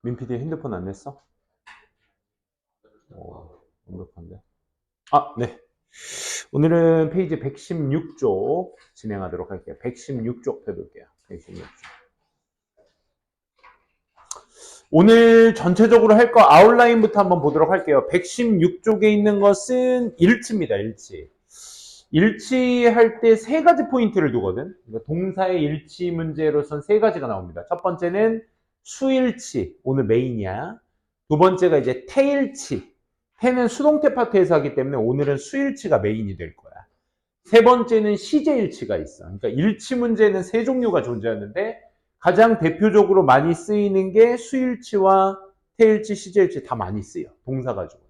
민PD 핸드폰 안 냈어? 완벽한데. 네. 오늘은 페이지 116쪽 진행하도록 할게요. 116쪽 펴볼게요. 116쪽. 오늘 전체적으로 할 거 아웃라인부터 한번 보도록 할게요. 116쪽에 있는 것은 일치입니다. 일치. 일치할 때 세 가지 포인트를 두거든. 그러니까 동사의 일치 문제로선 세 가지가 나옵니다. 첫 번째는 수일치, 오늘 메인이야. 두 번째가 이제 태일치. 태는 수동태 파트에서 하기 때문에 오늘은 수일치가 메인이 될 거야. 세 번째는 시제일치가 있어. 그러니까 일치 문제는 세 종류가 존재하는데 가장 대표적으로 많이 쓰이는 게 수일치와 태일치, 시제일치 다 많이 쓰여. 동사 가지고.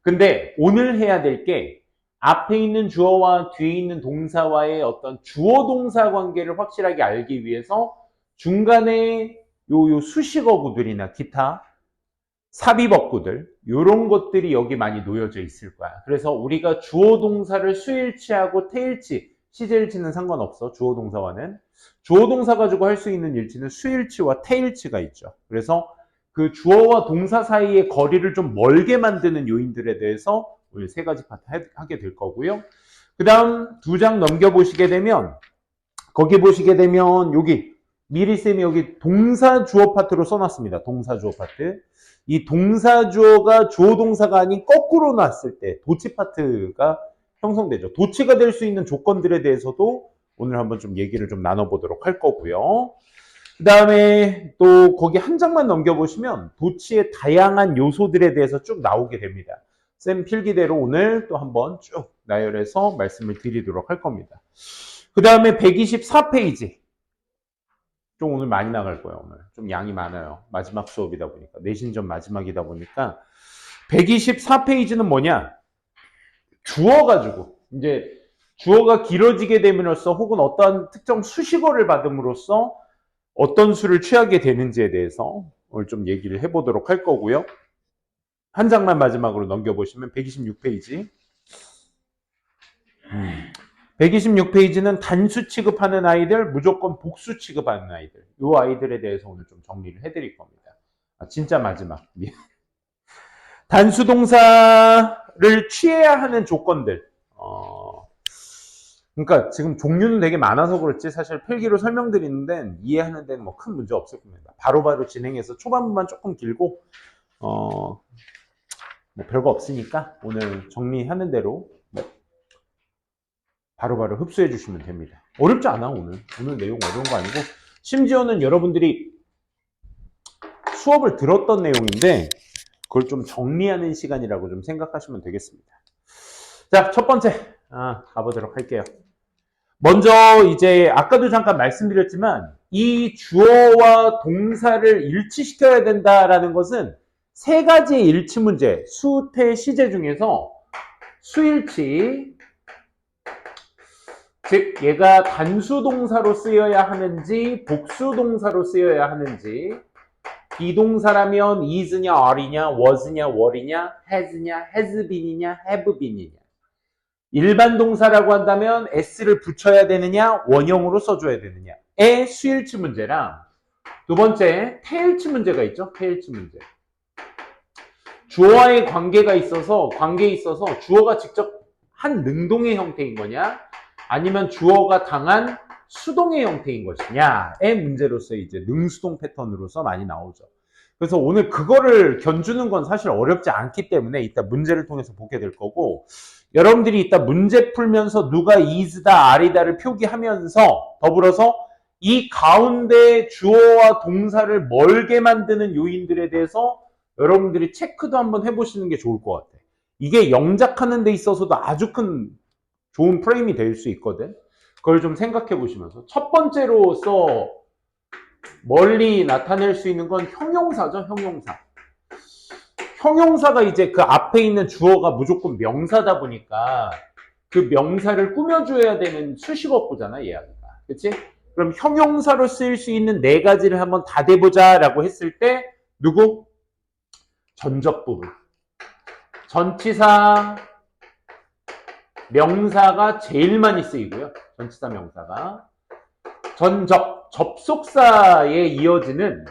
근데 오늘 해야 될 게 앞에 있는 주어와 뒤에 있는 동사와의 어떤 주어-동사 관계를 확실하게 알기 위해서 중간에 요 수식어구들이나 기타 삽입어구들 이런 것들이 여기 많이 놓여져 있을 거야. 그래서 우리가 주어-동사를 수일치하고 태일치, 시제일치는 상관없어. 주어-동사와는. 주어-동사 가지고 할 수 있는 일치는 수일치와 태일치가 있죠. 그래서 그 주어와 동사 사이의 거리를 좀 멀게 만드는 요인들에 대해서 오늘 세 가지 파트 하게 될 거고요. 그 다음 두 장 넘겨보시게 되면 거기 보시게 되면 여기 미리쌤이 여기 동사 주어 파트로 써놨습니다. 동사 주어 파트. 이 동사 주어가 주어 동사가 아닌 거꾸로 놨을 때 도치 파트가 형성되죠. 도치가 될 수 있는 조건들에 대해서도 오늘 한번 좀 얘기를 좀 나눠보도록 할 거고요. 그 다음에 또 거기 한 장만 넘겨보시면 도치의 다양한 요소들에 대해서 쭉 나오게 됩니다. 쌤 필기대로 오늘 또 한번 쭉 나열해서 말씀을 드리도록 할 겁니다. 그 다음에 124페이지. 좀 오늘 많이 나갈 거예요. 오늘 좀 양이 많아요. 마지막 수업이다 보니까 내신전 마지막이다 보니까 124페이지는 뭐냐? 주어가지고 이제 주어가 길어지게 됨으로써 혹은 어떤 특정 수식어를 받음으로써 어떤 수를 취하게 되는지에 대해서 오늘 좀 얘기를 해보도록 할 거고요. 한 장만 마지막으로 넘겨보시면 126페이지. 126페이지는 단수 취급하는 아이들, 무조건 복수 취급하는 아이들. 이 아이들에 대해서 오늘 좀 정리를 해드릴 겁니다. 진짜 마지막. 단수 동사를 취해야 하는 조건들. 그러니까 지금 종류는 되게 많아서 그렇지 사실 필기로 설명드리는데 이해하는 데는 뭐 큰 문제 없을 겁니다. 바로바로 진행해서 초반부만 조금 길고 뭐 별거 없으니까 오늘 정리하는 대로 바로바로 흡수해 주시면 됩니다. 어렵지 않아 오늘 내용 어려운 거 아니고 심지어는 여러분들이 수업을 들었던 내용인데 그걸 좀 정리하는 시간이라고 좀 생각하시면 되겠습니다. 자, 첫 번째 가보도록 할게요. 먼저 이제 아까도 잠깐 말씀드렸지만 이 주어와 동사를 일치시켜야 된다라는 것은 세 가지의 일치 문제, 수, 태, 시제 중에서 수일치, 즉 얘가 단수 동사로 쓰여야 하는지 복수 동사로 쓰여야 하는지 비동사라면 is냐, are냐, was냐, were냐, has냐, has been이냐, have been이냐 일반 동사라고 한다면 s를 붙여야 되느냐, 원형으로 써줘야 되느냐의 수일치 문제랑 두 번째 태일치 문제가 있죠. 태일치 문제. 주어와의 관계에 있어서 주어가 직접 한 능동의 형태인 거냐 아니면 주어가 당한 수동의 형태인 것이냐의 문제로서 이제 능수동 패턴으로서 많이 나오죠. 그래서 오늘 그거를 견주는 건 사실 어렵지 않기 때문에 이따 문제를 통해서 보게 될 거고 여러분들이 이따 문제 풀면서 누가 is다, are다를 표기하면서 더불어서 이 가운데 주어와 동사를 멀게 만드는 요인들에 대해서 여러분들이 체크도 한번 해보시는 게 좋을 것 같아. 이게 영작하는 데 있어서도 아주 큰 좋은 프레임이 될 수 있거든. 그걸 좀 생각해 보시면서 첫 번째로서 멀리 나타낼 수 있는 건 형용사죠. 형용사. 형용사가 이제 그 앞에 있는 주어가 무조건 명사다 보니까 그 명사를 꾸며줘야 되는 수식어구잖아, 얘가. 그치? 그럼 형용사로 쓰일 수 있는 네 가지를 한번 다 대보자 라고 했을 때 누구? 전접 부분. 전치사, 명사가 제일 많이 쓰이고요. 전치사 명사가. 접속사에 이어지는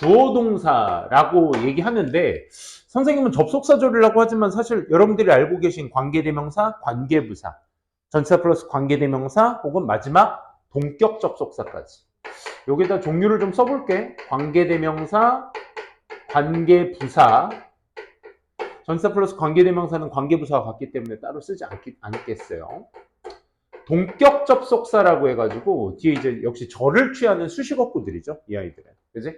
주어 동사라고 얘기하는데 선생님은 접속사절이라고 하지만 사실 여러분들이 알고 계신 관계대명사, 관계부사, 전치사 플러스 관계대명사 혹은 마지막 동격 접속사까지 여기다 종류를 좀 써볼게. 관계대명사, 관계부사, 전치사 플러스 관계대명사는 관계부사가 같기 때문에 따로 쓰지 않겠어요. 동격 접속사라고 해가지고 뒤에 이제 역시 절을 취하는 수식어구들이죠. 이 아이들은. 그지?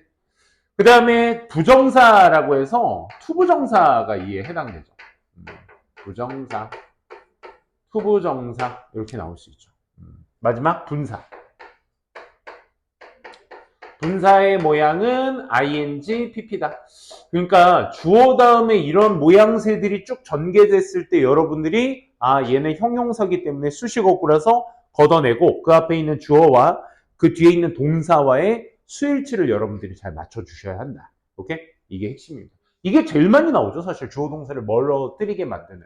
그 다음에 부정사라고 해서 투부정사가 이에 해당되죠. 부정사, 투부정사 이렇게 나올 수 있죠. 마지막 분사. 분사의 모양은 ing, pp다. 그러니까 주어 다음에 이런 모양새들이 쭉 전개됐을 때 여러분들이 얘는 형용사기 때문에 수식어구라서 걷어내고 그 앞에 있는 주어와 그 뒤에 있는 동사와의 수일치를 여러분들이 잘 맞춰주셔야 한다. 오케이? 이게 핵심입니다. 이게 제일 많이 나오죠. 사실 주어 동사를 멀어뜨리게 만드는.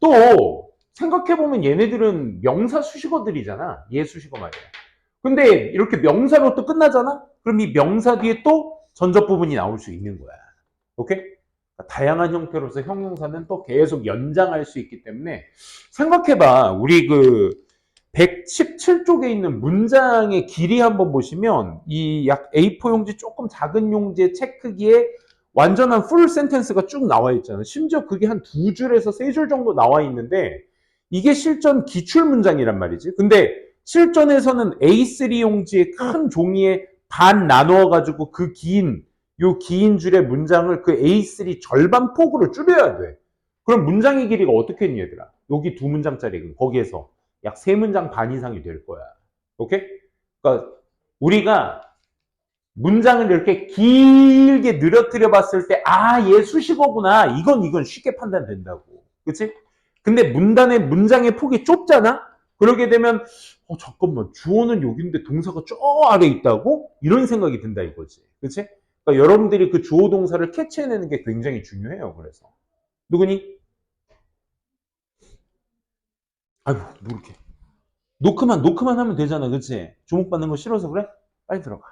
또 생각해보면 얘네들은 명사 수식어들이잖아. 얘 수식어 말이야. 근데 이렇게 명사로 또 끝나잖아? 그럼 이 명사 뒤에 또 전접 부분이 나올 수 있는 거야. 오케이? 다양한 형태로서 형용사는 또 계속 연장할 수 있기 때문에 생각해봐. 우리 그 117쪽에 있는 문장의 길이 한번 보시면 이 약 A4 용지 조금 작은 용지의 책 크기에 완전한 풀 센텐스가 쭉 나와 있잖아. 심지어 그게 한 2줄에서 3줄 정도 나와 있는데 이게 실전 기출 문장이란 말이지. 근데 실전에서는 A3 용지의 큰 종이에 반 나누어 가지고 그 긴 줄의 문장을 그 A3 절반 폭으로 줄여야 돼. 그럼 문장의 길이가 어떻게 했니 얘들아? 여기 2문장짜리 거기에서 약 3문장 반 이상이 될 거야. 오케이? 그러니까 우리가 문장을 이렇게 길게 늘어뜨려 봤을 때, 얘 수식어구나. 이건 쉽게 판단된다고. 그치? 근데 문장의 폭이 좁잖아? 그러게 되면, 잠깐만, 주어는 여기인데 동사가 저 아래 있다고? 이런 생각이 든다 이거지. 그치? 그러니까 여러분들이 그 주어 동사를 캐치해내는 게 굉장히 중요해요. 그래서. 누구니? 아이고, 뭐 이렇게. 노크만 하면 되잖아. 그치? 주목받는 거 싫어서 그래? 빨리 들어가.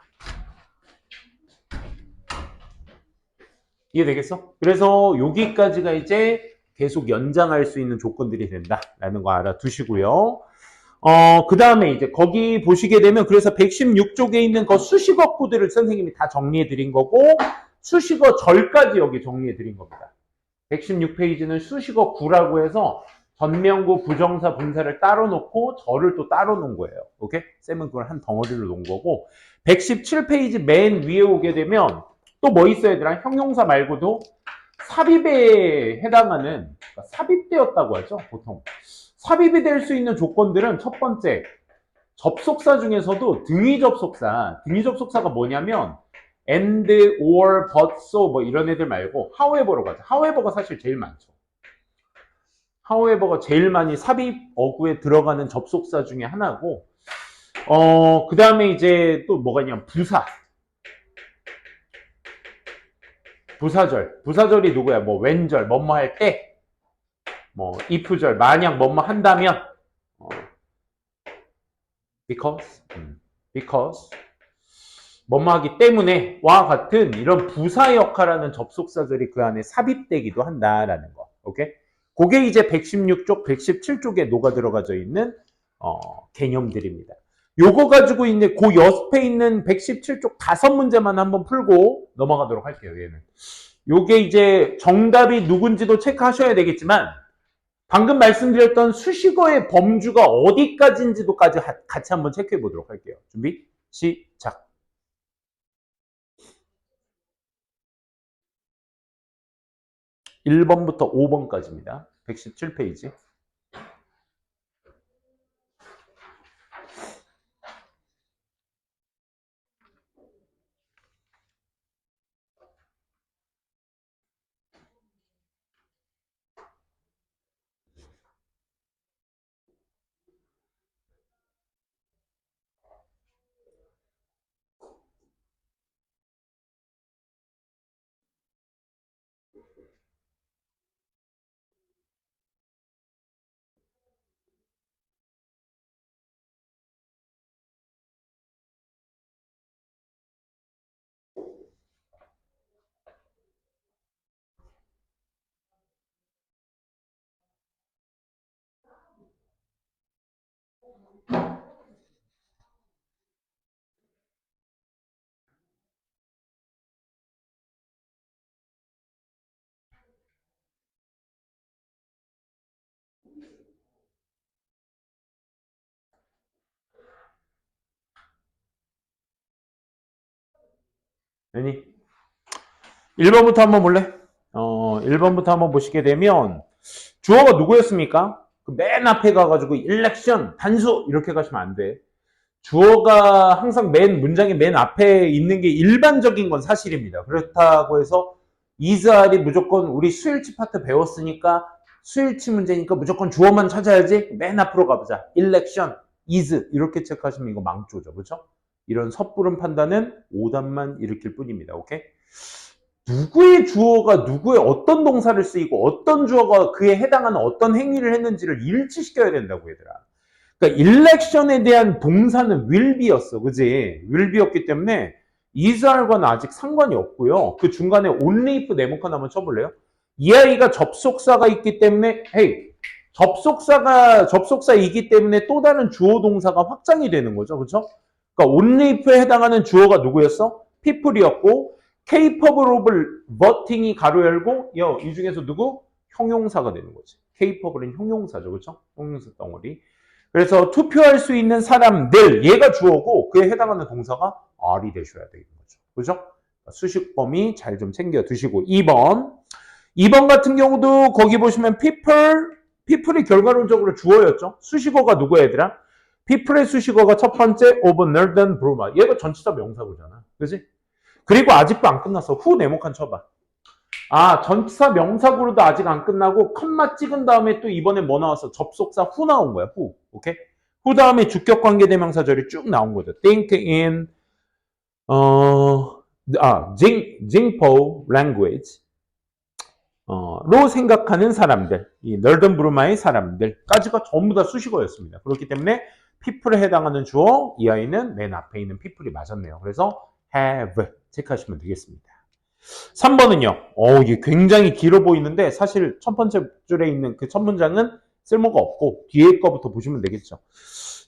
이해되겠어? 그래서 여기까지가 이제 계속 연장할 수 있는 조건들이 된다라는 거 알아두시고요. 그 다음에 이제 거기 보시게 되면 그래서 116쪽에 있는 그 수식어구들을 선생님이 다 정리해 드린 거고 수식어 절까지 여기 정리해 드린 겁니다. 116페이지는 수식어구라고 해서 전명구, 부정사, 분사를 따로 놓고 절을 또 따로 놓은 거예요. 오케이? 쌤은 그걸 한 덩어리로 놓은 거고 117페이지 맨 위에 오게 되면 또 뭐 있어야 되나? 형용사 말고도 삽입에 해당하는 그러니까 삽입되었다고 하죠. 보통 삽입이 될 수 있는 조건들은 첫 번째 접속사 중에서도 등위 접속사가 뭐냐면 and, or, but, so 뭐 이런 애들 말고 however로 가죠. however가 사실 제일 많죠. however가 제일 많이 삽입 어구에 들어가는 접속사 중에 하나고 그 다음에 이제 또 뭐가 있냐면 부사절이 누구야? 뭐 웬절, 뭐뭐 할 때, 뭐 if절, 만약 뭐뭐 한다면, because, 뭐뭐 하기 때문에와 같은 이런 부사 역할하는 접속사들이 그 안에 삽입되기도 한다라는 거. 오케이? 그게 이제 116쪽, 117쪽에 녹아 들어가져 있는 개념들입니다. 요거 가지고 있는 그 옆에 있는 117쪽 5문제만 한번 풀고 넘어가도록 할게요. 얘는. 요게 이제 정답이 누군지도 체크하셔야 되겠지만 방금 말씀드렸던 수식어의 범주가 어디까지인지도까지 같이 한번 체크해 보도록 할게요. 준비 시작. 1번부터 5번까지입니다. 117페이지. 아니 1번부터 한번 볼래? 1번부터 한번 보시게 되면 주어가 누구였습니까? 그 맨 앞에 가가지고 일렉션, 단수 이렇게 가시면 안 돼. 주어가 항상 문장의 맨 앞에 있는 게 일반적인 건 사실입니다. 그렇다고 해서 isR이 무조건 우리 수일치 파트 배웠으니까 수일치 문제니까 무조건 주어만 찾아야지 맨 앞으로 가보자. election, is 이렇게 체크하시면 이거 망조죠. 그렇죠? 이런 섣부른 판단은 오답만 일으킬 뿐입니다. 오케이? 누구의 주어가 누구의 어떤 동사를 쓰이고 어떤 주어가 그에 해당하는 어떤 행위를 했는지를 일치시켜야 된다고 얘들아. 그러니까 election에 대한 동사는 will be였어. 그지? will be였기 때문에 isR과는 아직 상관이 없고요. 그 중간에 only if 네모칸 한번 쳐볼래요? 이 아이가 접속사가 있기 때문에 hey, 접속사이기 때문에 또 다른 주어 동사가 확장이 되는 거죠. 그렇죠? 그러니까 only if에 해당하는 주어가 누구였어? people이었고 capable of voting이 가로 열고 이 중에서 누구? 형용사가 되는 거지. capable은 형용사죠. 그렇죠? 형용사 덩어리. 그래서 투표할 수 있는 사람들 얘가 주어고 그에 해당하는 동사가 are이 되셔야 되는 거죠. 그렇죠? 수식범위 잘 좀 챙겨 두시고 2번 같은 경우도 거기 보시면 people이 결과론적으로 주어였죠. 수식어가 누구야 얘들아? people의 수식어가 첫 번째 of northern Burma. 얘가 전치사 명사구잖아. 그지? 그리고 아직도 안 끝났어. 후 네모칸 쳐봐. 전치사 명사구로도 아직 안 끝나고 컴마 찍은 다음에 또 이번에 뭐 나왔어? 접속사 후 나온 거야. 후. 오케이? 후 다음에 주격관계대명사절이 쭉 나온 거죠. think in Jingpo language 로 생각하는 사람들, 이 널던 부르마의 사람들까지가 전부 다 수식어였습니다. 그렇기 때문에 people에 해당하는 주어, 이 아이는 맨 앞에 있는 people이 맞았네요. 그래서 have 체크하시면 되겠습니다. 3번은요. 이게 굉장히 길어 보이는데 사실 첫 번째 줄에 있는 그 첫 문장은 쓸모가 없고 뒤에 거부터 보시면 되겠죠.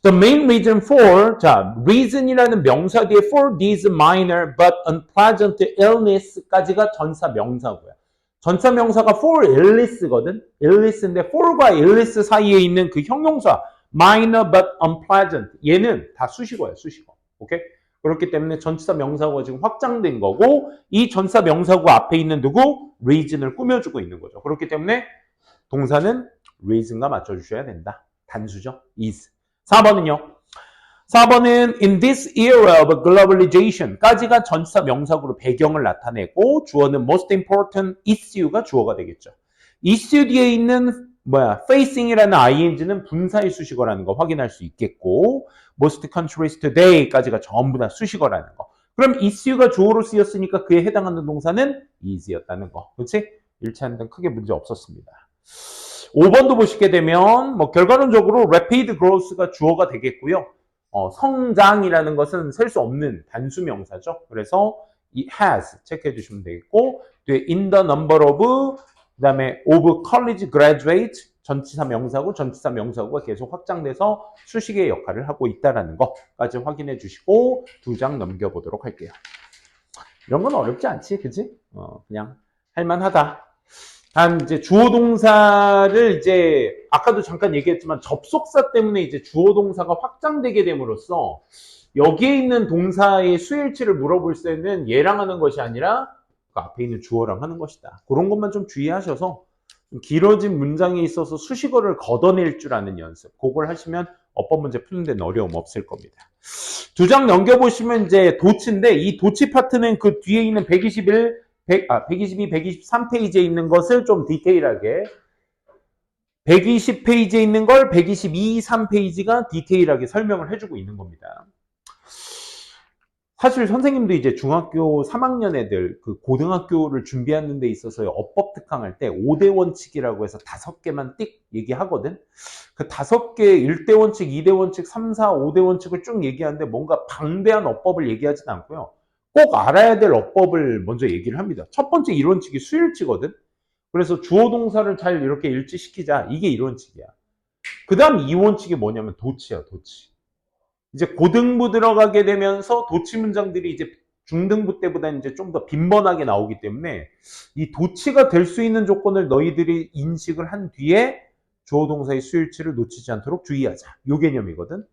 The main reason for, reason이라는 명사 뒤에 for these minor but unpleasant illness까지가 전사 명사고요. 전차 명사가 for illness거든. illness인데 for과 illness 사이에 있는 그 형용사 minor but unpleasant 얘는 다 수식어예요. 수식어. 오케이? 그렇기 때문에 전치사 명사구가 지금 확장된 거고 이 전치사 명사구 앞에 있는 누구? reason을 꾸며주고 있는 거죠. 그렇기 때문에 동사는 reason과 맞춰주셔야 된다. 단수죠. is. 4번은요. 4번은 in this era of globalization까지가 전치사 명사구로 배경을 나타내고 주어는 most important issue가 주어가 되겠죠. issue 뒤에 있는 facing이라는 ing는 분사의 수식어라는 거 확인할 수 있겠고 most countries today까지가 전부 다 수식어라는 거. 그럼 issue가 주어로 쓰였으니까 그에 해당하는 동사는 is였다는 거. 그렇지? 일치하는 데는 크게 문제 없었습니다. 5번도 보시게 되면 결과론적으로 rapid growth가 주어가 되겠고요. 성장이라는 것은 셀 수 없는 단수 명사죠. 그래서 이 has 체크해 주시면 되겠고 뒤에 in the number of 그다음에 of college graduate 전치사 명사구가 계속 확장돼서 수식의 역할을 하고 있다라는 것까지 확인해 주시고 2장 넘겨보도록 할게요. 이런 건 어렵지 않지, 그지? 그냥 할만하다. 단 이제 주어 동사를 이제 아까도 잠깐 얘기했지만 접속사 때문에 이제 주어 동사가 확장되게 됨으로써 여기에 있는 동사의 수일치를 물어볼 때는 얘랑 하는 것이 아니라 그 앞에 있는 주어랑 하는 것이다. 그런 것만 좀 주의하셔서 좀 길어진 문장에 있어서 수식어를 걷어낼 줄 아는 연습. 그걸 하시면 어법 문제 푸는 데는 어려움 없을 겁니다. 2장 넘겨보시면 이제 도치인데 이 도치 파트는 그 뒤에 있는 122, 123페이지에 있는 것을 좀 디테일하게 120페이지에 있는 걸 122, 3페이지가 디테일하게 설명을 해주고 있는 겁니다. 사실 선생님도 이제 중학교 3학년 애들 그 고등학교를 준비하는 데 있어서 어법 특강할 때 5대 원칙이라고 해서 5개만 띡 얘기하거든. 그 5개 1대 원칙, 2대 원칙, 3, 4, 5대 원칙을 쭉 얘기하는데 뭔가 방대한 어법을 얘기하진 않고요. 꼭 알아야 될 어법을 먼저 얘기를 합니다. 첫 번째 1원칙이 수일치거든. 그래서 주어 동사를 잘 이렇게 일치시키자. 이게 1원칙이야. 그 다음 2원칙이 뭐냐면 도치야, 도치. 이제 고등부 들어가게 되면서 도치 문장들이 이제 중등부 때보다 이제 좀 더 빈번하게 나오기 때문에 이 도치가 될 수 있는 조건을 너희들이 인식을 한 뒤에 주어 동사의 수일치를 놓치지 않도록 주의하자. 요 개념이거든.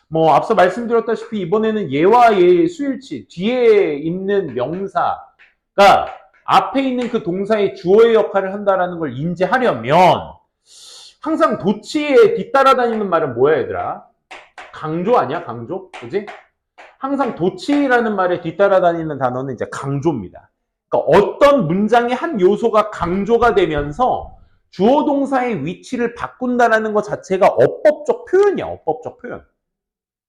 뭐 앞서 말씀드렸다시피 이번에는 얘와 얘의 수일치, 뒤에 있는 명사가 앞에 있는 그 동사의 주어의 역할을 한다라는 걸 인지하려면 항상 도치에 뒤따라다니는 말은 뭐야 얘들아? 강조 아니야? 강조? 그지? 항상 도치라는 말에 뒤따라다니는 단어는 이제 강조입니다. 그러니까 어떤 문장의 한 요소가 강조가 되면서 주어 동사의 위치를 바꾼다라는 것 자체가 어법적 표현이야. 어법적 표현.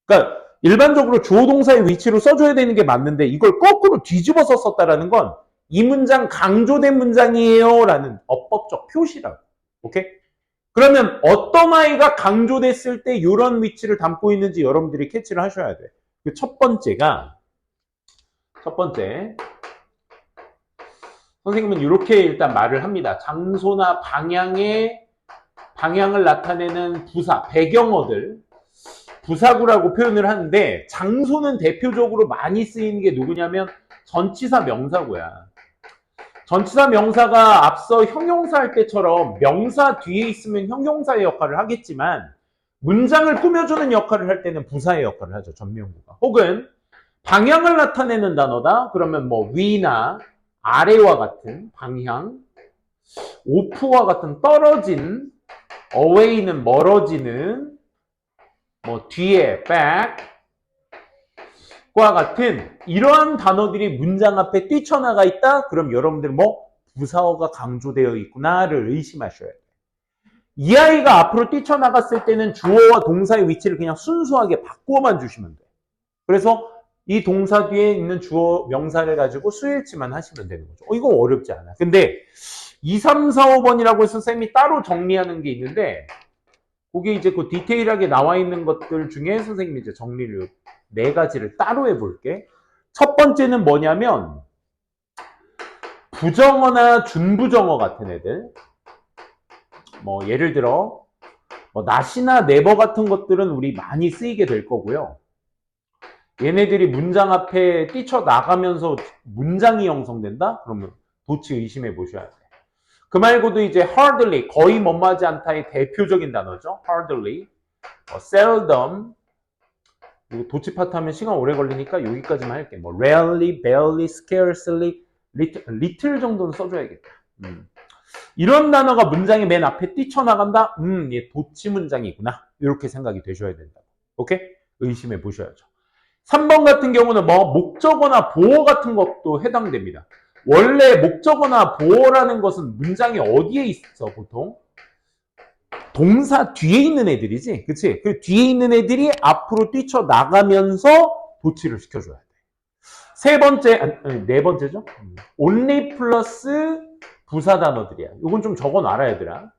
그러니까 일반적으로 주어 동사의 위치로 써줘야 되는 게 맞는데 이걸 거꾸로 뒤집어서 썼다라는 건 이 문장 강조된 문장이에요 라는 어법적 표시라고. 오케이? 그러면 어떤 아이가 강조됐을 때 이런 위치를 담고 있는지 여러분들이 캐치를 하셔야 돼. 그 첫 번째 선생님은 이렇게 일단 말을 합니다. 장소나 방향을 나타내는 부사, 배경어들 부사구라고 표현을 하는데 장소는 대표적으로 많이 쓰이는 게 누구냐면 전치사 명사구야. 전치사 명사가 앞서 형용사 할 때처럼 명사 뒤에 있으면 형용사의 역할을 하겠지만 문장을 꾸며주는 역할을 할 때는 부사의 역할을 하죠. 전명구가. 혹은 방향을 나타내는 단어다. 그러면 뭐 위나 아래와 같은 방향, 오프와 같은 떨어진, away는 멀어지는, 뭐 뒤에 back, 과 같은 이러한 단어들이 문장 앞에 뛰쳐나가 있다? 그럼 여러분들 뭐 부사어가 강조되어 있구나를 의심하셔야 돼요. 이 아이가 앞으로 뛰쳐나갔을 때는 주어와 동사의 위치를 그냥 순수하게 바꾸어만 주시면 돼요. 그래서 이 동사 뒤에 있는 주어 명사를 가지고 수일치만 하시면 되는 거죠. 이거 어렵지 않아. 근데 2, 3, 4, 5번이라고 해서 쌤이 따로 정리하는 게 있는데 그게 이제 그 디테일하게 나와 있는 것들 중에 선생님이 이제 정리를 4가지를 따로 해볼게. 첫 번째는 뭐냐면 부정어나 준부정어 같은 애들. 뭐 예를 들어 뭐 not이나 never 같은 것들은 우리 많이 쓰이게 될 거고요. 얘네들이 문장 앞에 뛰쳐나가면서 문장이 형성된다? 그러면 도치 의심해 보셔야 돼. 그 말고도 이제 hardly, 거의 뭐뭐하지 않다의 대표적인 단어죠. hardly, seldom, 그리고 도치 파트 하면 시간 오래 걸리니까 여기까지만 할게. 뭐 rarely, barely, scarcely, little 정도는 써줘야겠다. 이런 단어가 문장의 맨 앞에 뛰쳐나간다? 얘 도치 문장이구나. 이렇게 생각이 되셔야 된다. 오케이? 의심해 보셔야죠. 3번 같은 경우는 뭐 목적어나 보어 같은 것도 해당됩니다. 원래 목적어나 보어라는 것은 문장이 어디에 있어 보통? 동사 뒤에 있는 애들이지. 그치? 그 뒤에 있는 애들이 앞으로 뛰쳐나가면서 도치를 시켜줘야 돼. 네 번째죠? only 플러스 부사 단어들이야. 이건 좀 적어놔라 얘들아.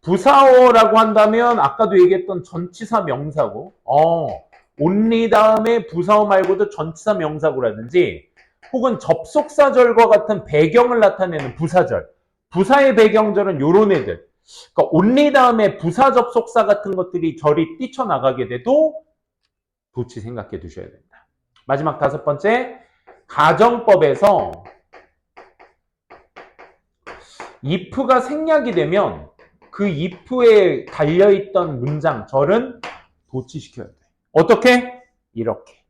부사어라고 한다면 아까도 얘기했던 전치사 명사고 only 다음에 부사어 말고도 전치사 명사구라든지 혹은 접속사절과 같은 배경을 나타내는 부사절. 부사의 배경절은 요런 애들. 그러니까 only 다음에 부사 접속사 같은 것들이 절이 뛰쳐나가게 돼도 도치 생각해 두셔야 된다. 마지막 5번째, 가정법에서 if가 생략이 되면 그 if에 달려있던 문장, 절은 도치시켜야 돼. 어떻게? 이렇게.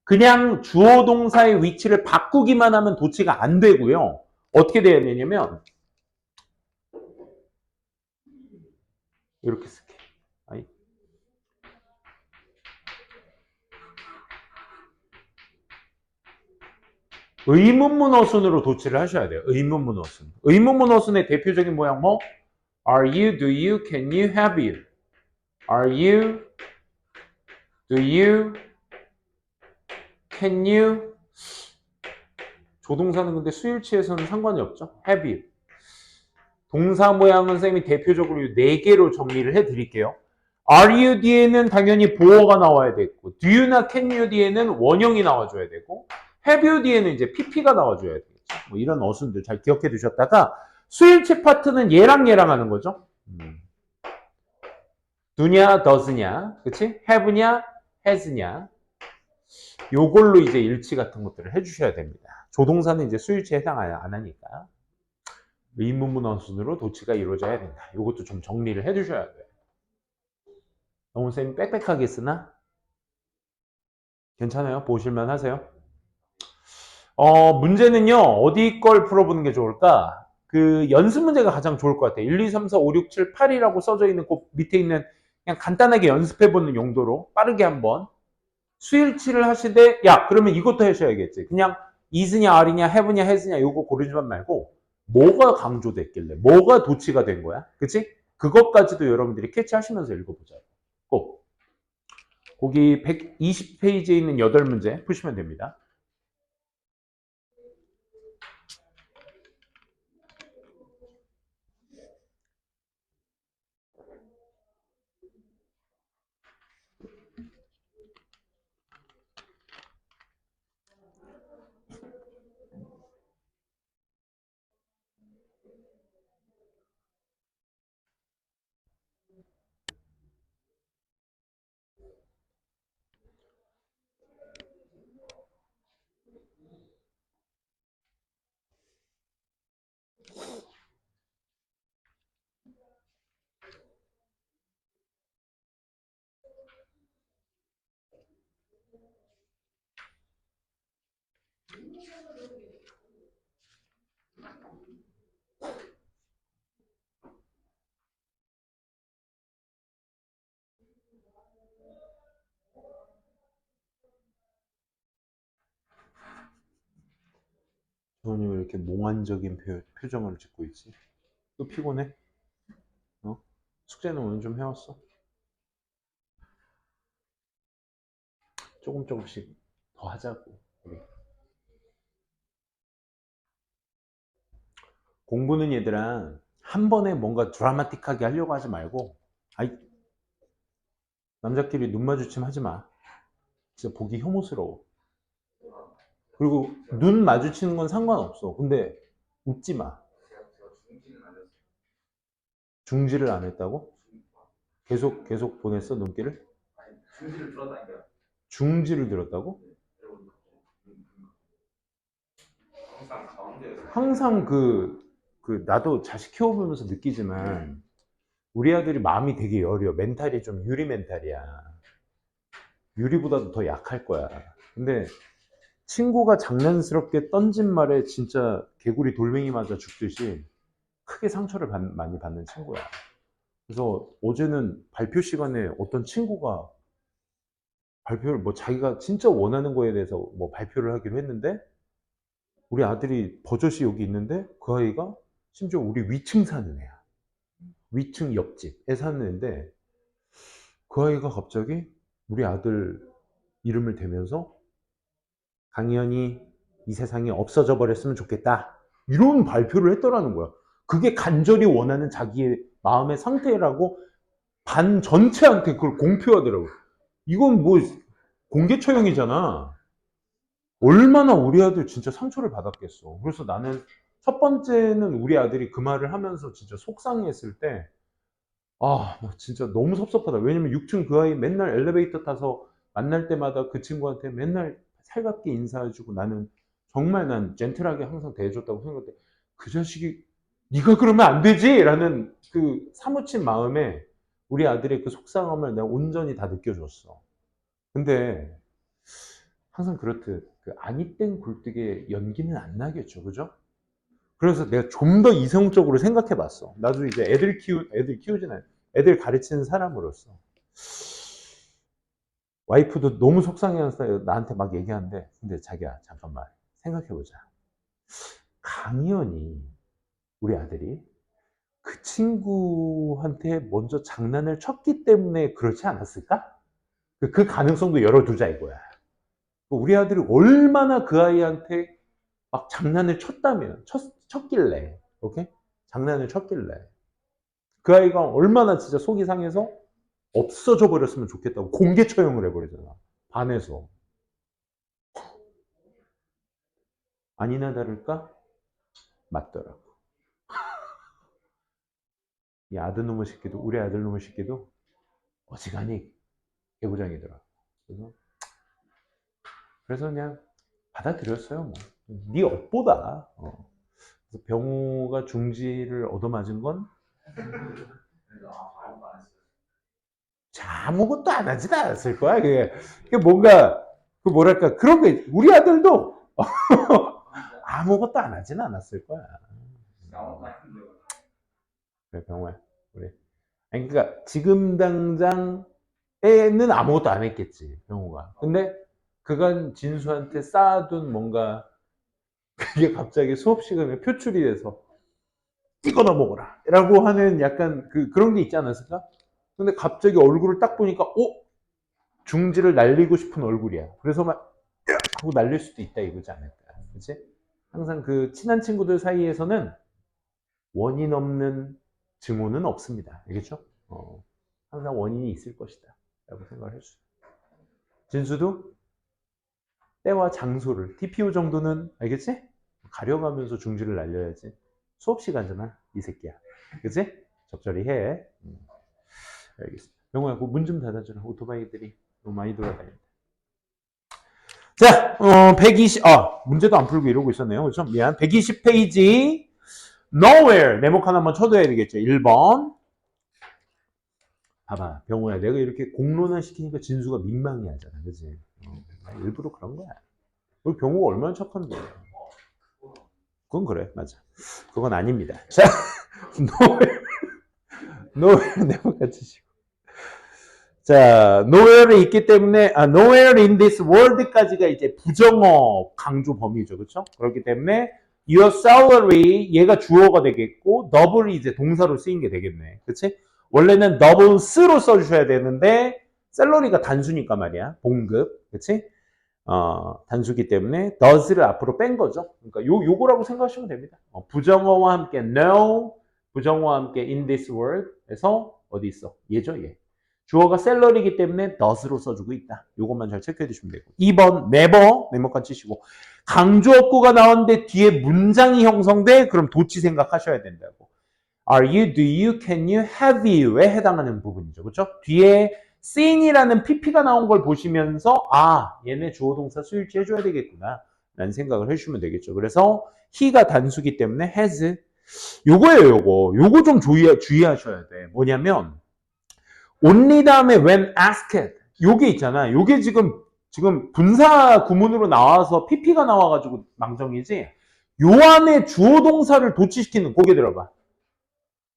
그냥 주어 동사의 위치를 바꾸기만 하면 도치가 안 되고요. 어떻게 돼야 되냐면 이렇게 쓸게. 의문문어순으로 도치를 하셔야 돼요. 의문문어순. 의문문어순의 대표적인 모양 뭐? Are you, do you, can you, have you? Are you, do you, can you? 조동사는 근데 수일치에서는 상관이 없죠. Have you. 동사 모양은 쌤이 대표적으로 4개로 정리를 해드릴게요. Are you 뒤에는 당연히 보어가 나와야 되고 Do you나 can you 뒤에는 원형이 나와줘야 되고 Have you 뒤에는 이제 PP가 나와줘야 되겠죠. 뭐 이런 어순들 잘 기억해 두셨다가 수일치 파트는 얘랑 하는 거죠. do냐, does냐, 그치? have냐, has냐. 요걸로 이제 일치 같은 것들을 해주셔야 됩니다. 조동사는 이제 수일치에 해당 안 하니까. 의문문헌 순으로 도치가 이루어져야 된다. 이것도 좀 정리를 해주셔야 돼요. 너무 쌤이 빽빽하게 쓰나? 괜찮아요? 보실만 하세요? 문제는요, 어디 걸 풀어보는 게 좋을까? 그 연습 문제가 가장 좋을 것 같아요. 1, 2, 3, 4, 5, 6, 7, 8이라고 써져 있는 그 밑에 있는 그냥 간단하게 연습해보는 용도로 빠르게 한번 수일치를 하시되, 야, 그러면 이것도 하셔야겠지. 그냥 is냐, are냐, have냐, has냐 요거 고르지만 말고 뭐가 강조됐길래, 뭐가 도치가 된 거야? 그치? 그것까지도 여러분들이 캐치하시면서 읽어보자고. 꼭. 거기 120페이지에 있는 8문제 푸시면 됩니다. 저는 왜 이렇게 몽환적인 표정을 짓고 있지? 또 피곤해? 어? 숙제는 오늘 좀 해왔어? 조금씩 더 하자고. 우리. 공부는 얘들아, 한 번에 뭔가 드라마틱하게 하려고 하지 말고, 아이, 남자끼리 눈 마주침 하지 마. 진짜 보기 혐오스러워. 그리고 눈 마주치는 건 상관없어. 근데 웃지 마. 중지를 안 했다고? 계속 보냈어, 눈길을? 중지를 들었다고? 항상 나도 자식 키워보면서 느끼지만, 우리 아들이 마음이 되게 여려. 멘탈이 좀 유리 멘탈이야. 유리보다도 더 약할 거야. 근데 친구가 장난스럽게 던진 말에 진짜 개구리 돌멩이 맞아 죽듯이 크게 상처를 많이 받는 친구야. 그래서 어제는 발표 시간에 어떤 친구가 발표를 뭐 자기가 진짜 원하는 거에 대해서 뭐 발표를 하기로 했는데 우리 아들이 버젓이 여기 있는데 그 아이가 심지어 우리 위층 사는 애야. 위층 옆집에 사는 애인데 그 아이가 갑자기 우리 아들 이름을 대면서 강연이 이 세상에 없어져 버렸으면 좋겠다. 이런 발표를 했더라는 거야. 그게 간절히 원하는 자기의 마음의 상태라고 반 전체한테 그걸 공표하더라고. 이건 뭐 공개 처형이잖아. 얼마나 우리 아들 진짜 상처를 받았겠어. 그래서 나는 첫 번째는 우리 아들이 그 말을 하면서 진짜 속상했을 때, 진짜 너무 섭섭하다. 왜냐면 6층 그 아이 맨날 엘리베이터 타서 만날 때마다 그 친구한테 맨날 살갑게 인사해주고 나는 정말 난 젠틀하게 항상 대해줬다고 생각했는데 그 자식이 네가 그러면 안 되지! 라는 그 사무친 마음에 우리 아들의 그 속상함을 내가 온전히 다 느껴줬어. 근데 항상 그렇듯 그 아니 땡 굴뚝에 연기는 안 나겠죠. 그죠? 그래서 내가 좀 더 이성적으로 생각해 봤어. 나도 이제 애들 키우진 않아. 애들 가르치는 사람으로서. 와이프도 너무 속상해서 나한테 막 얘기하는데, 근데 자기야, 잠깐만. 생각해 보자. 강연이, 우리 아들이, 그 친구한테 먼저 장난을 쳤기 때문에 그렇지 않았을까? 그 가능성도 열어두자 이거야. 우리 아들이 얼마나 그 아이한테 막 장난을 쳤길래, 오케이? 장난을 쳤길래. 그 아이가 얼마나 진짜 속이 상해서 없어져 버렸으면 좋겠다고 공개 처형을 해버리잖아. 반에서. 아니나 다를까? 맞더라고. 이 아들놈의 새끼도, 우리 아들놈의 새끼도 어지간히 개구장이더라고. 그래서 그냥 받아들였어요. 뭐. 네 업보다. 그래서 병호가 중지를 얻어맞은 건 아무것도 안 하진 않았을 거야. 그게 뭔가 그 뭐랄까 그런 게 우리 아들도 아무것도 안 하진 않았을 거야. 그래 병호야, 그래. 아니, 그러니까 지금 당장 애는 아무것도 안 했겠지 병호가. 근데 그간 진수한테 쌓아둔 뭔가 그게 갑자기 수업 시간에 표출이 돼서 이거나 먹어라 라고 하는 약간 그런 게 있지 않았을까? 근데 갑자기 얼굴을 딱 보니까 중지를 날리고 싶은 얼굴이야. 그래서 막 하고 날릴 수도 있다 이거지 않을까? 그치? 항상 그 친한 친구들 사이에서는 원인 없는 증오는 없습니다. 알겠죠? 항상 원인이 있을 것이다 라고 생각을 했어요. 진수도 때와 장소를 TPO 정도는 알겠지? 가려가면서 중지를 날려야지. 수업 시간잖아 이 새끼야. 그치? 적절히 해. 알겠습니다. 병호야, 문 좀 닫아주라. 오토바이들이 너무 많이 돌아다닌다. 자, 120, 문제도 안 풀고 이러고 있었네요. 그렇죠? 미안. 120페이지. Nowhere. 네모칸 한번 쳐둬야 되겠죠. 1번. 봐봐, 병호야. 내가 이렇게 공론화 시키니까 진수가 민망해 하잖아. 그치? 일부러 그런 거야. 우리 병호가 얼마나 착한데. 그건 그래. 맞아. 그건 아닙니다. 자, Nowhere 네모칸 치시고. 자, nowhere에 있기 때문에, nowhere in this world까지가 이제 부정어 강조 범위죠. 그렇죠? 그렇기 때문에 your salary 얘가 주어가 되겠고 double이 이제 동사로 쓰인 게 되겠네. 그렇지? 원래는 doubles로 써주셔야 되는데 셀러리가 단수니까 말이야. 봉급. 그렇지? 단수기 때문에 does를 앞으로 뺀 거죠. 그러니까 요거라고 생각하시면 됩니다. 부정어와 함께 no, 부정어와 함께 in this world에서 어디 있어? 얘죠, 얘. 주어가 셀러리이기 때문에 does로 써주고 있다. 요것만 잘 체크해 주시면 되고. 2번 never 네모칸 치시고 강조어구가 나왔는데 뒤에 문장이 형성돼? 그럼 도치 생각하셔야 된다고. Are you, do you, can you, have you에 해당하는 부분이죠. 그렇죠? 뒤에 seen이라는 pp가 나온 걸 보시면서 얘네 주어 동사 수일치 해줘야 되겠구나 라는 생각을 해주시면 되겠죠. 그래서 he가 단수기 때문에 has 요거예요. 요거 좀 주의하셔야 돼. 뭐냐면 only 다음에 when asked 요게 있잖아. 요게 지금 분사 구문으로 나와서 pp가 나와가지고 망정이지. 요 안에 주어 동사를 도치시키는 고개 들어봐.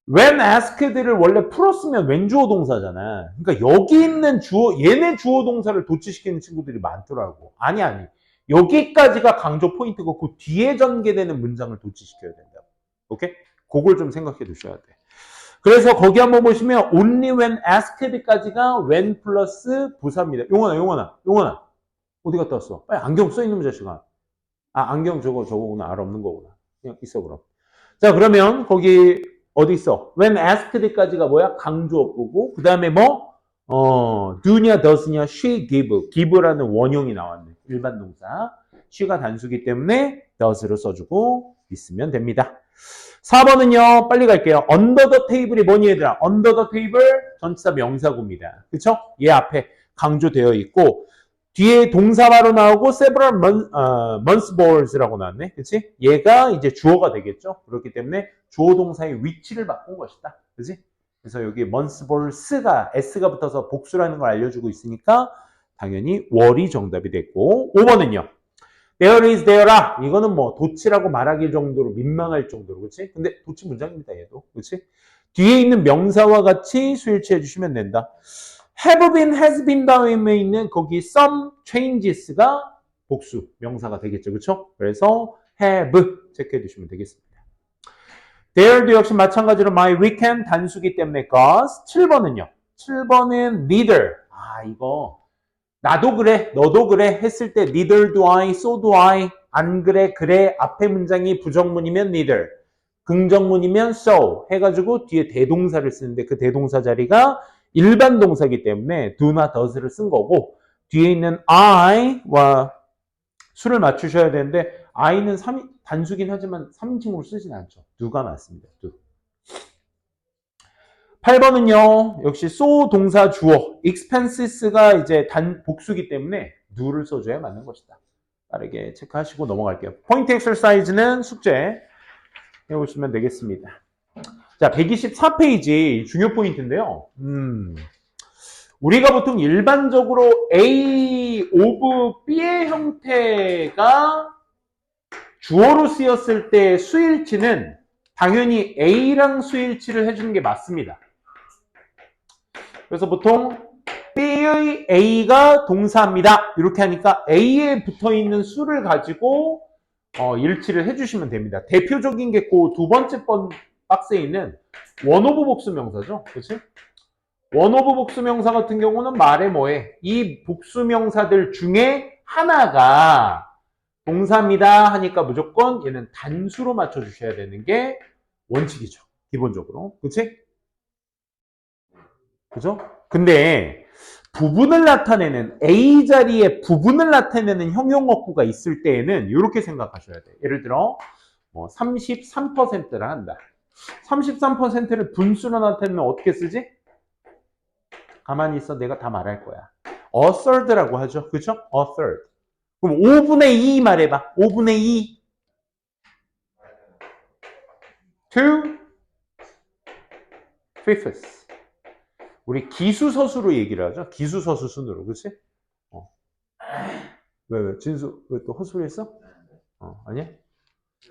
when asked를 원래 풀었으면 when 주어 동사잖아. 그러니까 여기 있는 얘네 주어 동사를 도치시키는 친구들이 많더라고. 아니. 여기까지가 강조 포인트고 그 뒤에 전개되는 문장을 도치시켜야 된다고. 오케이? 그걸 좀 생각해 두셔야 돼. 그래서 거기 한번 보시면 only when asked까지가 when 플러스 부사입니다. 용원아 어디 갔다 왔어? 빨리 안경 써 있는 자식아. 안경 저거구나. 알 없는 거구나. 그냥 있어 그럼. 자, 그러면 거기 어디 있어? when asked까지가 뭐야? 강조어구고 그 다음에 do냐 does냐 she give라는 원형이 나왔네. 일반 동사. she가 단수기 때문에 does를 써주고 있으면 됩니다. 4번은요. 빨리 갈게요. under the table이 뭐니 얘들아? under the table 전치사 명사구입니다. 그쵸? 얘 앞에 강조되어 있고 뒤에 동사 바로 나오고 several months balls라고 나왔네. 그치? 얘가 이제 주어가 되겠죠? 그렇기 때문에 주어 동사의 위치를 바꾼 것이다. 그치? 그래서 여기 months balls가 s가 붙어서 복수라는 걸 알려주고 있으니까 당연히 월이 정답이 됐고 5번은요. there is there라 이거는 도치라고 말하기 정도로 민망할 정도로 그치? 근데 도치 문장입니다 얘도 그치? 뒤에 있는 명사와 같이 수일치 해주시면 된다. have been, has been 다음에 있는 거기 some changes가 복수 명사가 되겠죠. 그쵸? 그래서 have 체크해 주시면 되겠습니다. there도 역시 마찬가지로 my weekend 단수기 때문에 cause 7번은요. 7번은 neither 이거 나도 그래, 너도 그래 했을 때 neither do I, so do I 안 그래, 그래 앞에 문장이 부정문이면 neither 긍정문이면 so 해가지고 뒤에 대동사를 쓰는데 그 대동사 자리가 일반 동사이기 때문에 do나 does를 쓴 거고 뒤에 있는 I와 수를 맞추셔야 되는데 I는 단수긴 하지만 3인칭으로 쓰진 않죠. do가 맞습니다. do. 8번은요. 역시 so 동사 주어 expenses가 이제 복수기 때문에 do를 써줘야 맞는 것이다. 빠르게 체크하시고 넘어갈게요. 포인트 엑서사이즈는 숙제 해보시면 되겠습니다. 자, 124페이지 중요 포인트인데요. 우리가 보통 일반적으로 A of B의 형태가 주어로 쓰였을 때 수일치는 당연히 A랑 수일치를 해주는 게 맞습니다. 그래서 보통 B의 A가 동사입니다. 이렇게 하니까 A에 붙어있는 수를 가지고 일치를 해주시면 됩니다. 대표적인 게 그 두 번째 박스에 있는 원오브 복수명사죠. 그렇지? 원오브 복수명사 같은 경우는 말해 뭐해? 이 복수명사들 중에 하나가 동사입니다 하니까 무조건 얘는 단수로 맞춰주셔야 되는 게 원칙이죠. 기본적으로. 그치? 그죠? 근데 부분을 나타내는 A 자리에 부분을 나타내는 형용어구가 있을 때에는 이렇게 생각하셔야 돼요. 예를 들어 뭐 33%라 한다. 33%를 분수로 나타내면 어떻게 쓰지? 가만히 있어. 내가 다 말할 거야. A third라고 하죠. 그죠? A third. 그럼 5분의 2 말해봐. 5분의 2. 2 fifths. 우리 기수서수로 얘기를 하죠. 기수서수 순으로. 그치? 왜? 진수, 왜 또 헛소리 했어? 아니야?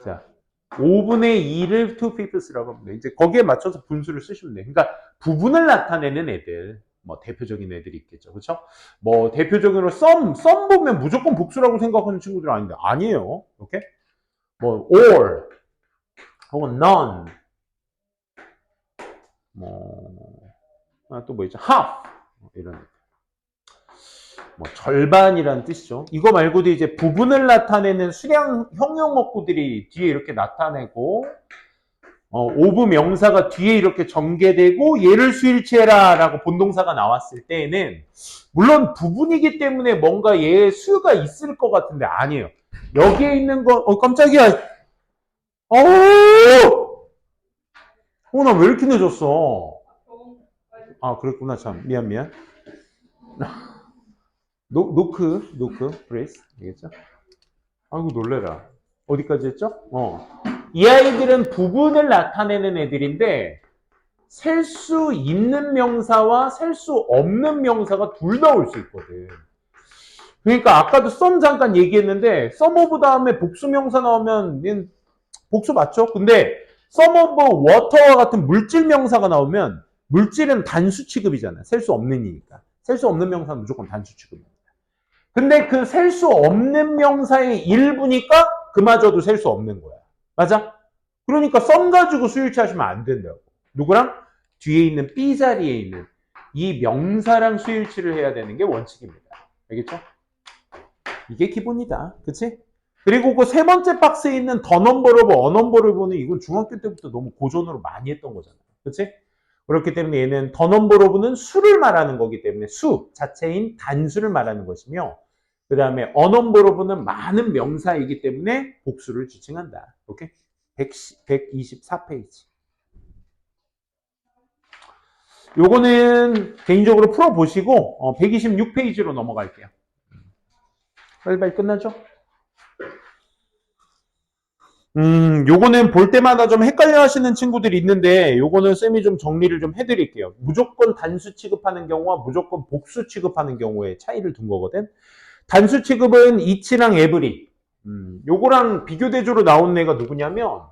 자, 5분의 2를 2 fifths라고 하면 돼. 이제 거기에 맞춰서 분수를 쓰시면 돼. 그러니까 부분을 나타내는 애들. 뭐 대표적인 애들이 있겠죠. 그렇죠? 뭐 대표적으로 썸 보면 무조건 복수라고 생각하는 친구들 아닌데 아니에요. 오케이? 뭐 or 혹은 none 또 뭐 있죠? half 이런 뭐 절반이라는 뜻이죠. 이거 말고도 이제 부분을 나타내는 수량 형용어구들이 뒤에 이렇게 나타내고 오브 명사가 뒤에 이렇게 전개되고 얘를 수일치해라 라고 본동사가 나왔을 때에는 물론 부분이기 때문에 뭔가 얘의 수가 있을 것 같은데 아니에요. 여기에 있는 건 깜짝이야. 나 왜 이렇게 늦었어? 그랬구나. 참 미안. 노크 브레이스 알겠죠? 아이고 놀래라. 어디까지 했죠? 이 아이들은 부분을 나타내는 애들인데 셀 수 있는 명사와 셀 수 없는 명사가 둘 다 올 수 있거든. 그러니까 아까도 썸 잠깐 얘기했는데 썸 오브 다음에 복수 명사 나오면 복수 맞죠? 근데 썸 오브 워터와 같은 물질 명사가 나오면 물질은 단수 취급이잖아요. 셀 수 없는 이니까. 셀 수 없는 명사는 무조건 단수 취급입니다. 근데 그 셀 수 없는 명사의 일부니까 그마저도 셀 수 없는 거야. 맞아? 그러니까 썸 가지고 수일치 하시면 안 된다고. 누구랑? 뒤에 있는 B 자리에 있는 이 명사랑 수일치를 해야 되는 게 원칙입니다. 알겠죠? 이게 기본이다. 그치? 그리고 그 세 번째 박스에 있는 더 넘버러브, 어 넘버러브는 이건 중학교 때부터 너무 고전으로 많이 했던 거잖아. 그치? 그렇기 때문에 얘는 더 넘버러브는 수를 말하는 거기 때문에 수 자체인 단수를 말하는 것이며 그 다음에 어 넘버러브는 많은 명사이기 때문에 복수를 지칭한다. 오케이? 124페이지. 요거는 개인적으로 풀어보시고 126페이지로 넘어갈게요. 빨리빨리 끝나죠? 요거는 볼 때마다 좀 헷갈려 하시는 친구들이 있는데 요거는 쌤이 좀 정리를 좀 해드릴게요. 무조건 단수 취급하는 경우와 무조건 복수 취급하는 경우에 차이를 둔 거거든. 단수 취급은 이치랑 에브리. 요거랑 비교 대조로 나온 애가 누구냐면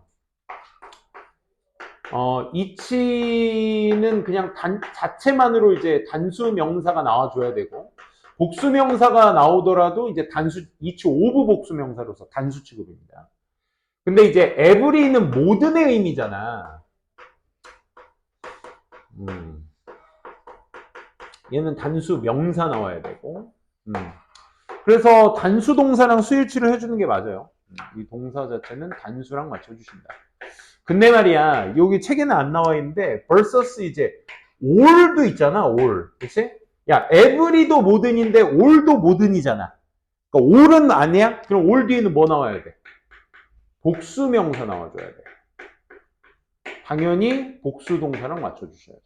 이치는 그냥 자체만으로 이제 단수 명사가 나와줘야 되고 복수 명사가 나오더라도 이제 이치 오브 복수 명사로서 단수 취급입니다. 근데 이제 every는 모든의 의미잖아. 얘는 단수 명사 나와야 되고. 그래서 단수 동사랑 수일치를 해주는 게 맞아요. 이 동사 자체는 단수랑 맞춰주신다. 근데 말이야, 여기 책에는 안 나와 있는데 versus 이제 all도 있잖아, all. 그치? 야, every도 모든인데 all도 모든이잖아. 그러니까 all은 아니야? 그럼 all 뒤에는 뭐 나와야 돼? 복수 명사 나와줘야 돼. 당연히 복수 동사랑 맞춰주셔야죠.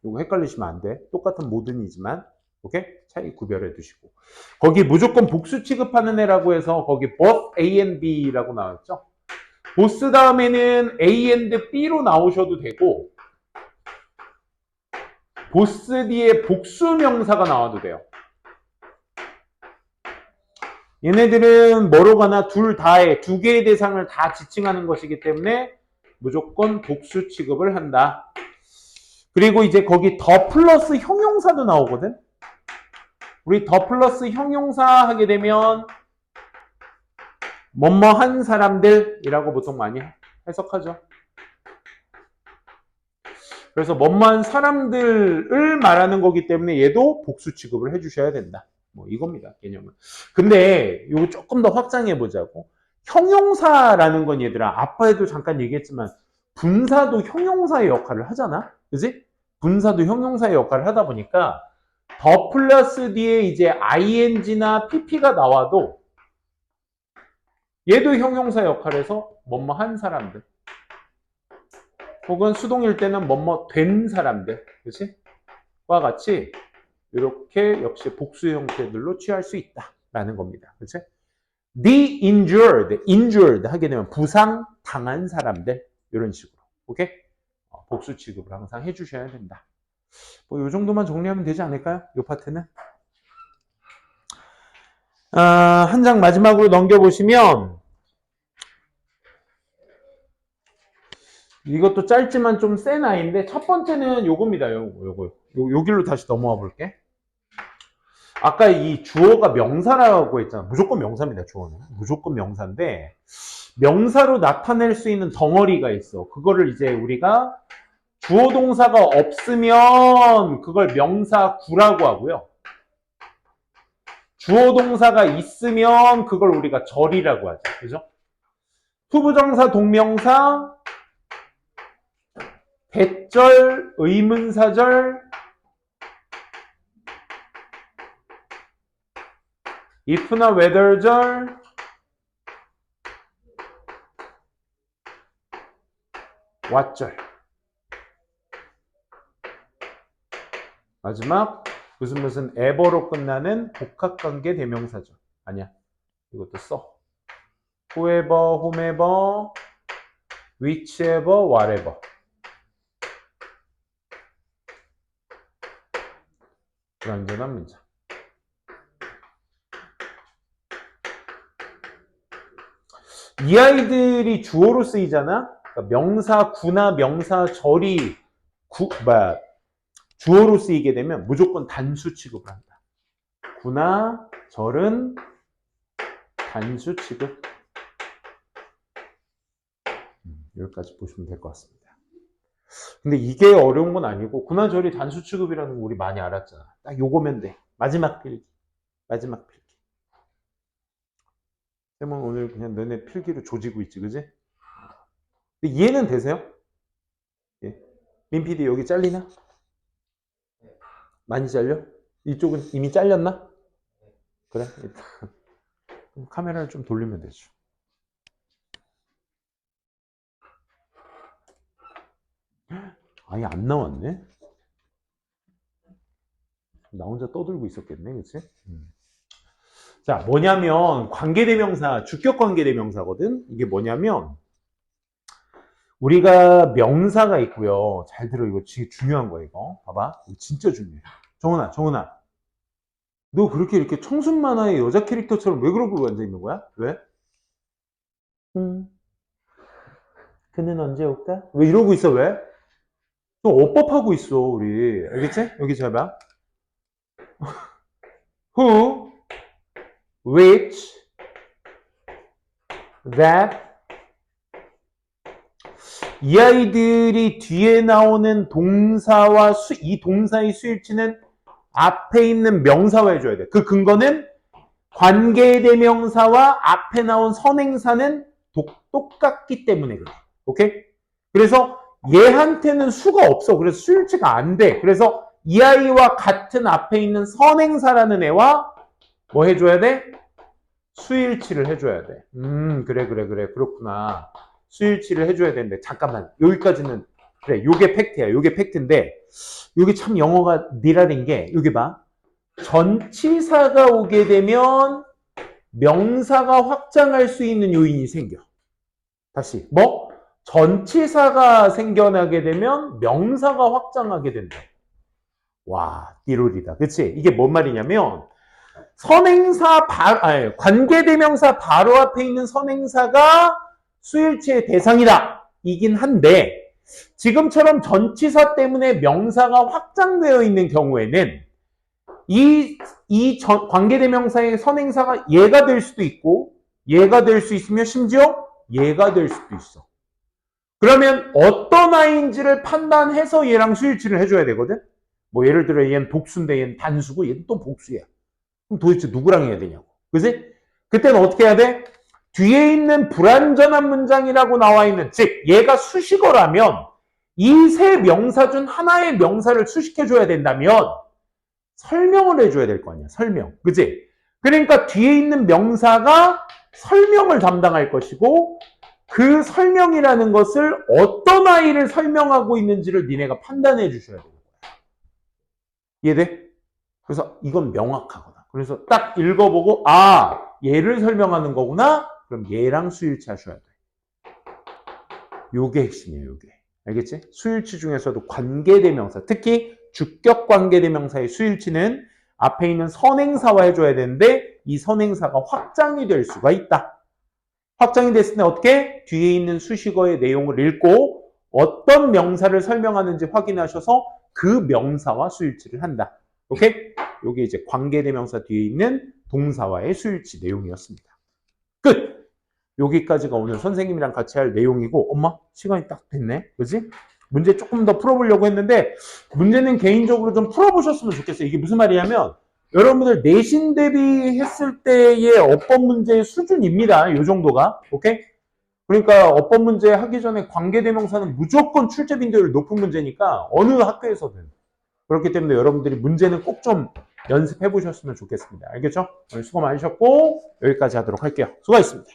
이거 헷갈리시면 안 돼. 똑같은 모든이지만, 오케이? 차이 구별해 두시고. 거기 무조건 복수 취급하는 애라고 해서 거기 both A and B라고 나왔죠? 보스 다음에는 A and B로 나오셔도 되고 보스 뒤에 복수 명사가 나와도 돼요. 얘네들은 뭐로 가나 둘 다의 두 개의 대상을 다 지칭하는 것이기 때문에 무조건 복수 취급을 한다. 그리고 이제 거기 더 플러스 형용사도 나오거든. 우리 더 플러스 형용사 하게 되면 뭐뭐한 사람들이라고 보통 많이 해석하죠. 그래서 뭐뭐한 사람들을 말하는 거기 때문에 얘도 복수 취급을 해주셔야 된다. 뭐 이겁니다, 개념은. 근데 이거 조금 더 확장해 보자고. 형용사라는 건 얘들아, 아빠에도 잠깐 얘기했지만 분사도 형용사의 역할을 하잖아, 그지? 분사도 형용사의 역할을 하다 보니까 더 플러스 뒤에 이제 ing나 pp가 나와도 얘도 형용사 역할에서 뭐뭐한 사람들, 혹은 수동일 때는 뭐뭐 된 사람들, 그치? 와 같이 이렇게 역시 복수 형태들로 취할 수 있다라는 겁니다. 그치? The injured 하게 되면 부상 당한 사람들, 이런 식으로. 오케이? 복수 취급을 항상 해주셔야 된다. 뭐 이 정도만 정리하면 되지 않을까요? 이 파트는. 한 장 마지막으로 넘겨보시면 이것도 짧지만 좀 센 아이인데 첫 번째는 요겁니다. 여기로 다시 넘어와 볼게. 아까 이 주어가 명사라고 했잖아. 무조건 명사입니다. 주어는. 무조건 명사인데 명사로 나타낼 수 있는 덩어리가 있어. 그거를 이제 우리가 주어 동사가 없으면 그걸 명사구라고 하고요. 주어 동사가 있으면 그걸 우리가 절이라고 하죠. 그죠? 투부정사, 동명사, 대절, 의문사절, if나 whether절, what절. 마지막 무슨 ever로 끝나는 복합관계 대명사죠. 아니야. 이것도 써. whoever, whomever, whichever, whatever. 불완전한 문장. 이 아이들이 주어로 쓰이잖아. 그러니까 명사 구나 명사 절이 주어로 쓰이게 되면 무조건 단수 취급을 한다. 구나 절은 단수 취급. 여기까지 보시면 될 것 같습니다. 근데 이게 어려운 건 아니고 구나 절이 단수 취급이라는 거 우리 많이 알았잖아. 딱 요거면 돼. 마지막 필기. 마지막 필기. 쌤은 오늘 그냥 너네 필기로 조지고 있지, 그지? 근데 이해는 되세요? 예. 민 PD 여기 잘리나? 많이 잘려? 이쪽은 이미 잘렸나? 그래? 일단 카메라를 좀 돌리면 되죠. 아예 안 나왔네? 나 혼자 떠들고 있었겠네, 그치? 자, 뭐냐면 관계대명사, 주격관계대명사거든? 이게 뭐냐면 우리가 명사가 있고요. 잘 들어, 이거 되게 중요한 거야, 이거. 봐봐. 이거 진짜 중요해. 정훈아. 너 그렇게 이렇게 청순 만화의 여자 캐릭터처럼 왜 그러고 앉아있는 거야? 왜? 그는 언제 올까? 왜 이러고 있어, 왜? 너 업법하고 있어, 우리. 알겠지? 여기 잘 봐. Who, which, that. 이 아이들이 뒤에 나오는 동사와 이 동사의 수일치는 앞에 있는 명사와 해줘야 돼. 그 근거는 관계대명사와 앞에 나온 선행사는 똑같기 때문에 그래. 오케이? 그래서 얘한테는 수가 없어. 그래서 수일치가 안 돼. 그래서 이 아이와 같은 앞에 있는 선행사라는 애와 뭐 해줘야 돼? 수일치를 해줘야 돼. 그래. 그렇구나. 수일치를 해줘야 되는데 잠깐만. 여기까지는 그래. 요게 팩트야. 요게 팩트인데 요게 참 영어가 니라린 게 여기 봐. 전치사가 오게 되면 명사가 확장할 수 있는 요인이 생겨. 다시 뭐? 전치사가 생겨나게 되면 명사가 확장하게 된다. 와, 띠로리다. 그치? 이게 뭔 말이냐면 선행사 관계대명사 바로 앞에 있는 선행사가 수일치의 대상이다. 이긴 한데 지금처럼 전치사 때문에 명사가 확장되어 있는 경우에는 이 관계대명사의 선행사가 얘가 될 수도 있고 얘가 될 수 있으며 심지어 얘가 될 수도 있어. 그러면 어떤 아이인지를 판단해서 얘랑 수일치를 해줘야 되거든. 뭐 예를 들어 얘는 복수인데 얘는 단수고 얘는 또 복수야. 그럼 도대체 누구랑 해야 되냐고. 그지? 그때는 어떻게 해야 돼? 뒤에 있는 불완전한 문장이라고 나와 있는, 즉 얘가 수식어라면 이 세 명사 중 하나의 명사를 수식해줘야 된다면 설명을 해줘야 될 거 아니야. 설명. 그지? 그러니까 뒤에 있는 명사가 설명을 담당할 것이고 그 설명이라는 것을 어떤 아이를 설명하고 있는지를 니네가 판단해 주셔야 되는 거야. 이해돼? 그래서 이건 명확하거나. 그래서 딱 읽어보고 아, 얘를 설명하는 거구나? 그럼 얘랑 수일치 하셔야 돼. 요게 핵심이에요. 요게. 알겠지? 수일치 중에서도 관계대명사, 특히 주격 관계대명사의 수일치는 앞에 있는 선행사와 해줘야 되는데 이 선행사가 확장이 될 수가 있다. 확장이 됐을 때 어떻게? 뒤에 있는 수식어의 내용을 읽고 어떤 명사를 설명하는지 확인하셔서 그 명사와 수일치를 한다. 오케이? 이게 이제 관계대명사 뒤에 있는 동사와의 수일치 내용이었습니다. 끝! 여기까지가 오늘 선생님이랑 같이 할 내용이고 엄마 시간이 딱 됐네. 그지? 문제 조금 더 풀어보려고 했는데 문제는 개인적으로 좀 풀어보셨으면 좋겠어요. 이게 무슨 말이냐면 여러분들 내신 대비했을 때의 어법 문제의 수준입니다. 이 정도가. 오케이? 그러니까 어법 문제 하기 전에 관계대명사는 무조건 출제 빈도율 높은 문제니까 어느 학교에서든. 그렇기 때문에 여러분들이 문제는 꼭 좀 연습해 보셨으면 좋겠습니다. 알겠죠? 오늘 수고 많으셨고 여기까지 하도록 할게요. 수고하셨습니다.